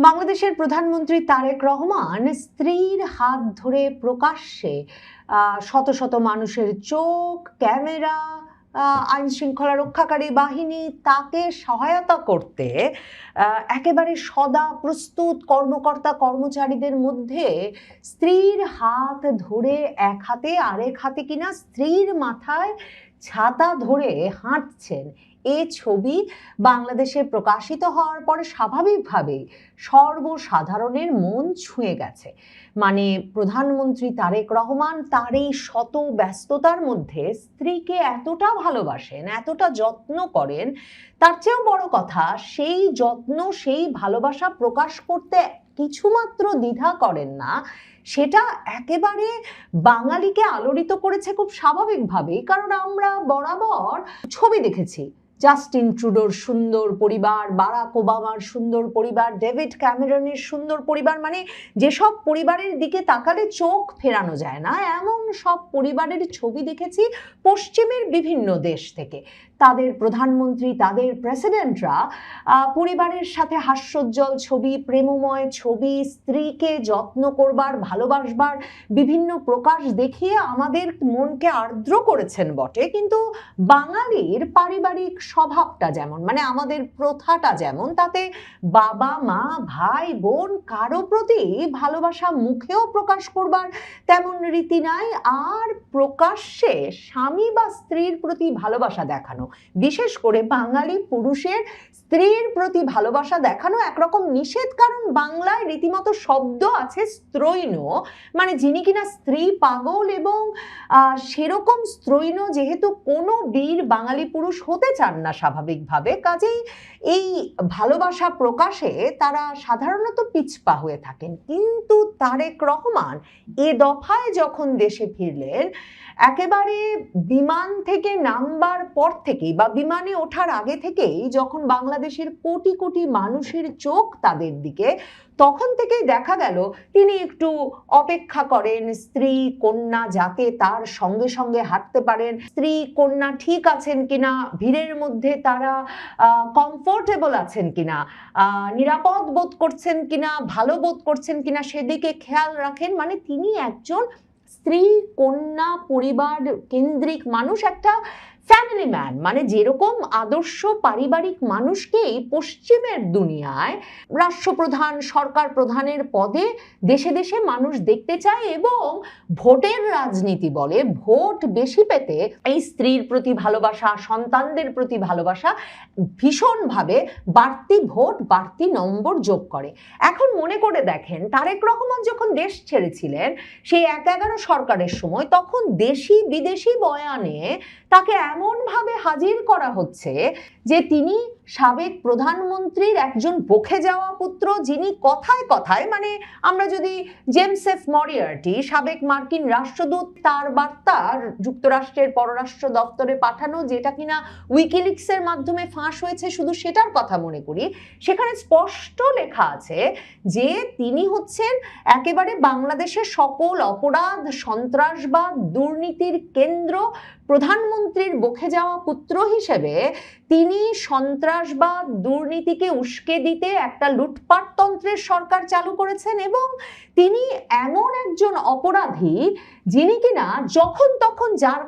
বাংলাদেশের প্রধানমন্ত্রী তারেক রহমান স্ত্রীর হাত ধরে প্রকাশ্যে শত শত মানুষের চোখ, ক্যামেরা, আইন শৃঙ্খলা রক্ষাকারী বাহিনী তাকে সহায়তা করতে একেবারে সদা প্রস্তুত কর্মকর্তা কর্মচারীদের মধ্যে স্ত্রীর হাত ধরে এক হাতে আরেক হাতে কিনা স্ত্রীর মাথায় ছাতা ধরে হাঁটছেন। এ ছবি বাংলাদেশে প্রকাশিত হওয়ার পরে স্বাভাবিকভাবেই সর্বসাধারণের মন ছুঁয়ে গেছে। মানে প্রধানমন্ত্রী তারেক রহমান তার এই শত ব্যস্ততার মধ্যে স্ত্রীকে এতটা ভালোবাসেন, এতটা যত্ন করেন, তার চেয়েও বড় কথা সেই যত্ন সেই ভালোবাসা প্রকাশ করতে কিছুমাত্র দ্বিধা করেন না। সেটা একেবারে বাঙালিকে আলোড়িত করেছে খুব স্বাভাবিকভাবেই, কারণ আমরা বরাবর ছবি দেখেছি জাস্টিন ট্রুডোর সুন্দর পরিবার, বারাক ওবামার সুন্দর পরিবার, ডেভিড ক্যামেরনের সুন্দর পরিবার, মানে যেসব পরিবারের দিকে তাকালে চোখ ফেরানো যায় না এমন সব পরিবারের ছবি দেখেছি পশ্চিমের বিভিন্ন দেশ থেকে। তাদের প্রধানমন্ত্রী, তাদের প্রেসিডেন্টরা পরিবারের সাথে হাস্যোজ্জ্বল ছবি, প্রেমময় ছবি, স্ত্রীকে যত্ন করবার, ভালোবাসবার বিভিন্ন প্রকাশ দেখিয়ে আমাদের মনকে আর্দ্র করেছেন বটে, কিন্তু বাঙালির পারিবারিক স্বভাবটা যেমন, মানে আমাদের প্রথাটা যেমন, তাতে বাবা মা ভাই বোন কারো প্রতি ভালোবাসা মুখেও প্রকাশ করবার তেমন রীতি নাই, আর প্রকাশ্যে স্বামী বা স্ত্রীর প্রতি ভালোবাসা দেখানো, বিশেষ করে বাঙালি পুরুষের স্ত্রীর প্রতি ভালোবাসা দেখানো একরকম নিষেধ। কারণ বাংলায় রীতিমতো শব্দ আছে স্ত্রৈণ, মানে যিনি কিনা স্ত্রী পাগল, এবং সেরকম স্ত্রৈণ যেহেতু কোনো বীর বাঙালি পুরুষ হতে চান না স্বাভাবিকভাবে, কাজেই এই ভালোবাসা প্রকাশে তারা সাধারণত পিছপা হয়ে থাকেন। কিন্তু তারেক রহমান এ দফায় যখন দেশে ফিরলেন, একেবারে বিমান থেকে নামবার পর থেকেই বা বিমানে ওঠার আগে থেকেই যখন বাংলাদেশের কোটি কোটি মানুষের চোখ তাদের দিকে, তখন থেকেই দেখা গেল তিনি একটু অপেক্ষা করেন স্ত্রী কন্যা যাতে তার সঙ্গে সঙ্গে হাঁটতে পারেন, স্ত্রী কন্যা ঠিক আছেন কিনা, ভিড়ের মধ্যে তারা কমফোর্টেবল আছেন কিনা, নিরাপদ বোধ করছেন কিনা, ভালো বোধ করছেন কিনা সেদিকে খেয়াল রাখেন। মানে তিনি একজন স্ত্রী কন্যা পরিবার কেন্দ্রিক মানুষ, একটা ফ্যামিলি ম্যান, মানে যেরকম আদর্শ পারিবারিক মানুষকেই পশ্চিমের দুনিয়ায় রাষ্ট্রপ্রধান সরকার প্রধানের পদে দেশে দেশে মানুষ দেখতে চায়, এবং ভোটের রাজনীতি বলে ভোট বেশি পেতে এই স্ত্রীর প্রতি ভালোবাসা, সন্তানদের প্রতি ভালোবাসা ভীষণভাবে বাড়তি ভোট বাড়তি নম্বর যোগ করে। এখন মনে করে দেখেন তারেক রহমান যখন দেশ ছেড়েছিলেন সেই ১/১১ সরকারের সময়, তখন দেশি বিদেশি বয়ানে তাকে এমনভাবে হাজির করা হচ্ছে যে তিনি সাবেক প্রধানমন্ত্রীর একজন বকে যাওয়া পুত্র, যিনি কথায় কথায়, মানে আমরা যদি জেমস এফ মরিয়ার্টি সাবেক মার্কিন রাষ্ট্রদূত তার বার্তা যুক্তরাষ্ট্রের পররাষ্ট্র দপ্তরে পাঠানো, যেটা কিনা উইকিলিক্সের মাধ্যমে ফাঁস হয়েছে, শুধু সেটার কথা মনে করি, সেখানে স্পষ্ট লেখা আছে যে তিনি হচ্ছেন একেবারে বাংলাদেশের সকল অপরাধ, সন্ত্রাসবাদ, দুর্নীতির কেন্দ্র। প্রধানমন্ত্রীর বকে যাওয়া পুত্র হিসেবে তিনি সন্ত্রাসবাদ দুর্নীতিকে উস্কে দিতে একটা লুটপাট তন্ত্রের সরকার চালু করেছেন, এবং তিনি এমন একজন অপরাধী যিনি কিনা যখন তখন যার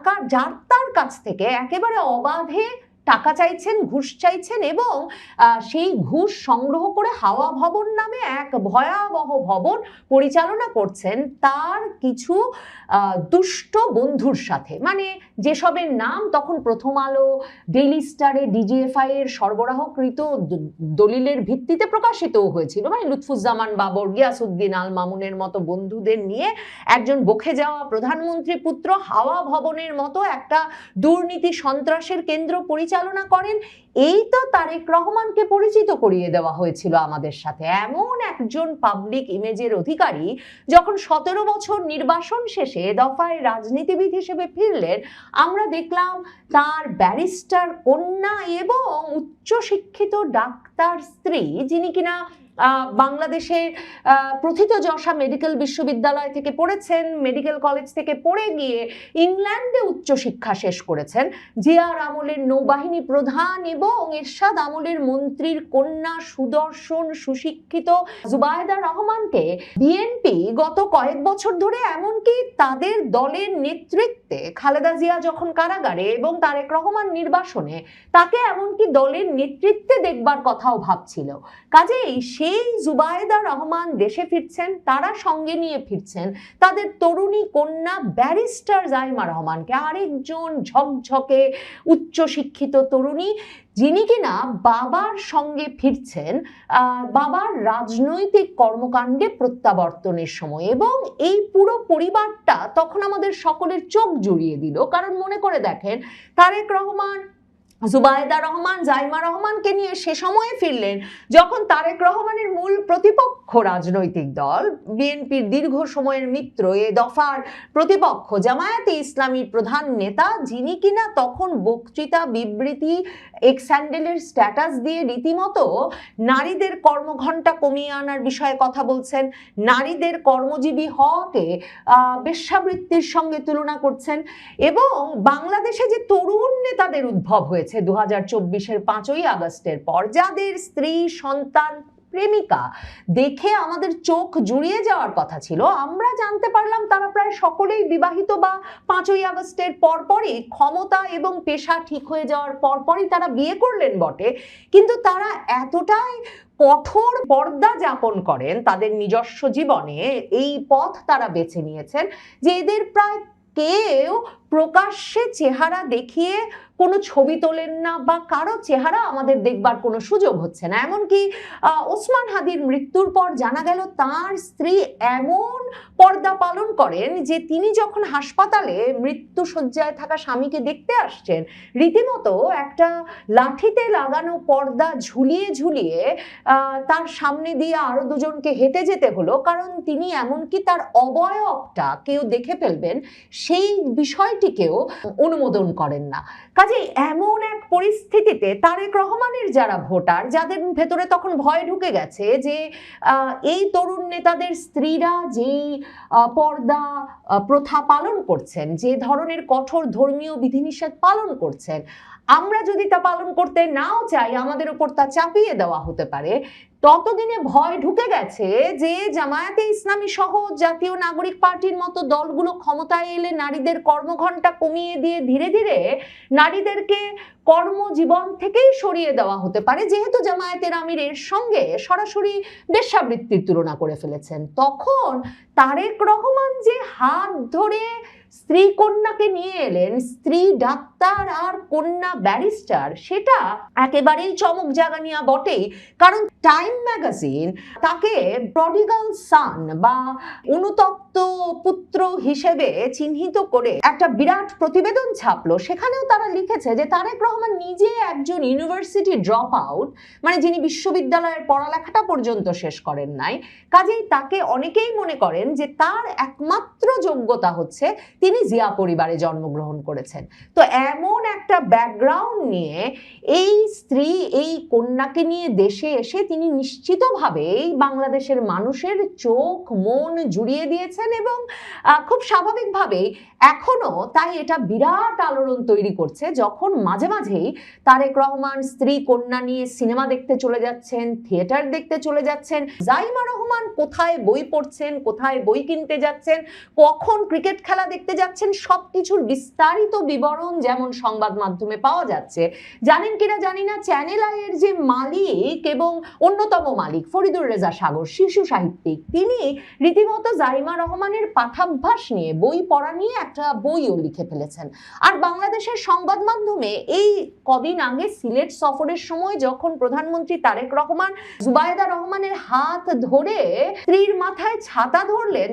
তার কাছ থেকে একেবারে অবাধে টাকা চাইছেন, ঘুষ চাইছেন, এবং সেই ঘুষ সংগ্রহ করে হাওয়া ভবন নামে এক ভয়াবহ ভবন পরিচালনা করছেন তার কিছু দুষ্ট বন্ধুর সাথে, মানে যেসবের নাম তখন প্রথম আলো, ডেইলি স্টারে ডিজিএফআই এর সরবরাহকৃত দলিলের ভিত্তিতে প্রকাশিত হয়েছিল, মানে লুৎফুজ্জামান বাবর, গিয়াসউদ্দিন আল মামুনের মতো বন্ধুদের নিয়ে একজন বকে যাওয়া প্রধানমন্ত্রী পুত্র হাওয়া ভবনের মতো একটা দুর্নীতি সন্ত্রাসের কেন্দ্র পরিচালনা করেন। এই তো তারেক রহমানকে পরিচিত করিয়ে দেওয়া হয়েছিল আমাদের সাথে। এমন একজন পাবলিক ইমেজের অধিকারী যখন ১৭ বছর নির্বাসন শেষে দফায় রাজনীতিবিদ হিসেবে ফিরলেন, আমরা দেখলাম তার ব্যারিস্টার কন্যা এবং উচ্চশিক্ষিত ডাক্তার স্ত্রী, যিনি কিনা বাংলাদেশের প্রথিতযশা মেডিকেল বিশ্ববিদ্যালয় থেকে পড়েছেন, মেডিকেল কলেজ থেকে পড়ে গিয়ে ইংল্যান্ডে উচ্চশিক্ষা শেষ করেছেন, জিয়ার আমলের নৌবাহিনী প্রধান এবং এরশাদ আমলের মন্ত্রীর কন্যা সুদর্শন সুশিক্ষিত জুবায়েদা রহমানকে বিএনপি গত কয়েক বছর ধরে, এমনকি তাদের দলের নেতৃত্বে খালেদা জিয়া যখন কারাগারে এবং তারেক রহমান নির্বাসনে, তাকে এমনকি দলের নেতৃত্বে দেখবার কথাও ভাবছিল। কাজেই সেই জুবায়েদা রহমান দেশে ফিরছেন, তারা সঙ্গে নিয়ে ফিরছেন তাদের তরুণী কন্যা ব্যারিস্টার জাইমা রহমানকে, আরেকজন ঝকঝকে উচ্চশিক্ষিত তরুণী, যিনি কিনা বাবার সঙ্গে ফিরছেন বাবার রাজনৈতিক কর্মকাণ্ডে প্রত্যাবর্তনের সময়। এবং এই পুরো পরিবারটা তখন আমাদের সকলের চোখ জুড়িয়ে দিল, কারণ মনে করে দেখেন, তারেক রহমান জুবায়েদা রহমান জাইমা রহমানকে নিয়ে সে সময়ে ফিরলেন যখন তারেক রহমানের মূল প্রতিপক্ষ রাজনৈতিক দল বিএনপির দীর্ঘ সময়ের মিত্র, এ দফার প্রতিপক্ষ জামায়াতে ইসলামীর প্রধান নেতা, যিনি কিনা তখন বক্তৃতা বিবৃতি এক্স হ্যান্ডেলের স্ট্যাটাস দিয়ে রীতিমতো নারীদের কর্মঘণ্টা কমিয়ে আনার বিষয়ে কথা বলছেন, নারীদের কর্মজীবী হওয়াকে বেশ্যাবৃত্তির সঙ্গে তুলনা করছেন, এবং বাংলাদেশে যে তরুণ নেতাদের উদ্ভব হয়েছে 2024-এর 5ই আগস্টের পর, যাদের স্ত্রী সন্তান প্রেমিকা দেখে আমাদের চোখ জুড়িয়ে যাওয়ার কথা ছিল, আমরা জানতে পারলাম তারা প্রায় সকলেই বিবাহিত বা 5ই আগস্টের পরপরই ক্ষমতা এবং পেশা ঠিক হয়ে যাওয়ার পরপরই তারা বিয়ে করলেন বটে, কিন্তু তারা এতটাই কঠোর পর্দা যাপন করেন তাদের নিজস্ব জীবনে, এই পথ তারা বেছে নিয়েছেন যে এদের প্রায় কেউ প্রকাশ্যে চেহারা দেখিয়ে কোনো ছবি তোলেন না বা কারো চেহারা আমাদের দেখবার কোনো সুযোগ হচ্ছে না। এমনকি ওসমান হাদির মৃত্যুর পর জানা গেল তার স্ত্রী এমন পর্দা পালন করেন যে তিনি যখন হাসপাতালে মৃত্যু শয্যায় থাকা স্বামীকে দেখতে আসছেন, রীতিমতো একটা লাঠিতে লাগানো পর্দা ঝুলিয়ে ঝুলিয়ে তার সামনে দিয়ে আরো দুজনকে হেঁটে যেতে হলো, কারণ তিনি এমনকি তার অবয়বটা কেউ দেখে ফেলবেন সেই বিষয়টিকেও অনুমোদন করেন না। কাজে এমন এক পরিস্থিতিতে তারেক রহমানের যারা ভোটার, যাদের ভেতরে তখন ভয় ঢুকে গেছে যে এই তরুণ নেতাদের স্ত্রীরা যেই পর্দা প্রথা পালন করছেন, যে ধরনের কঠোর ধর্মীয় বিধিনিষেধ পালন করছেন, আমরা যদি তা পালন করতে নাও চাই আমাদের উপর তা চাপিয়ে দেওয়া হতে পারে, ততদিনে ভয় ঢুকে গেছে যে জামায়াতে ইসলামী সহ জাতীয় নাগরিক পার্টির মতো দলগুলো ক্ষমতায় এলে নারীদের কর্মঘণ্টা কমিয়ে দিয়ে ধীরে ধীরে নারীদেরকে কর্মজীবন থেকেই সরিয়ে দেওয়া হতে পারে, যেহেতু জামায়াতের আমির এর সঙ্গে সরাসরি বেশ্যাবৃত্তির তুলনা করে ফেলেছেন। তখন তারেক রহমান যে হাত ধরে স্ত্রী কন্যাকে নিয়ে এলেন, স্ত্রী ডাক্তার আর কন্যা ব্যারিস্টার, সেটা একেবারেই চমক জাগানিয়া বটেই। কারণ টাইম ম্যাগাজিন তাকে প্রডিগাল সান বা অনুতপ্ত পুত্র হিসেবে চিহ্নিত করে একটা বিরাট প্রতিবেদন ছাপলো। সেখানেও তারা লিখেছে যে তারেক রহমান নিজে একজন ইউনিভার্সিটি ড্রপ আউট, মানে যিনি বিশ্ববিদ্যালয়ের পড়ালেখাটা পর্যন্ত শেষ করেন নাই। কাজেই তাকে অনেকেই মনে করেন যে তার একমাত্র যোগ্যতা হচ্ছে তিনি জিয়া পরিবারে জন্মগ্রহণ করেছেন। তো এমন একটা ব্যাকগ্রাউন্ড নিয়ে এই স্ত্রী, এই কন্যাকে নিয়ে দেশে এসে তিনি নিশ্চিতভাবে বাংলাদেশের মানুষের চোখ মন জুড়িয়ে দিয়েছেন, এবং খুব স্বাভাবিকভাবেই এখনো তাই এটা বিরাট আলোড়ন তৈরি করছে যখন মাঝে মাঝেই তারেক রহমান স্ত্রী কন্যা নিয়ে সিনেমা দেখতে চলে যাচ্ছেন, থিয়েটার দেখতে চলে যাচ্ছেন, জাইমা রহমান কোথায় বই পড়ছেন, কোথায় বই কিনতে যাচ্ছেন, কখন ক্রিকেট খেলা দেখতে যাচ্ছেন, সবকিছুর বিস্তারিত বিবরণ যেমন সংবাদ মাধ্যমে পাওয়া যাচ্ছে। জানেন কিনা জানি না, চ্যানেল আইয়ের যে মালিক এবং অন্যতম মালিক ফরিদুর রেজা সাগর, শিশু সাহিত্যিক, তিনি রীতিমতো জাইমা রহমানের পাঠাভ্যাস নিয়ে, বই পড়া নিয়ে একটা বইও লিখে ফেলেছেন। আর বাংলাদেশের সংবাদ মাধ্যমে এই কদিন আগে সিলেট সফরের সময় যখন প্রধানমন্ত্রী তারেক রহমান জুবায়েদা রহমানের হাত ধরে স্ত্রীর মাথায় ছাতা ধরলেন,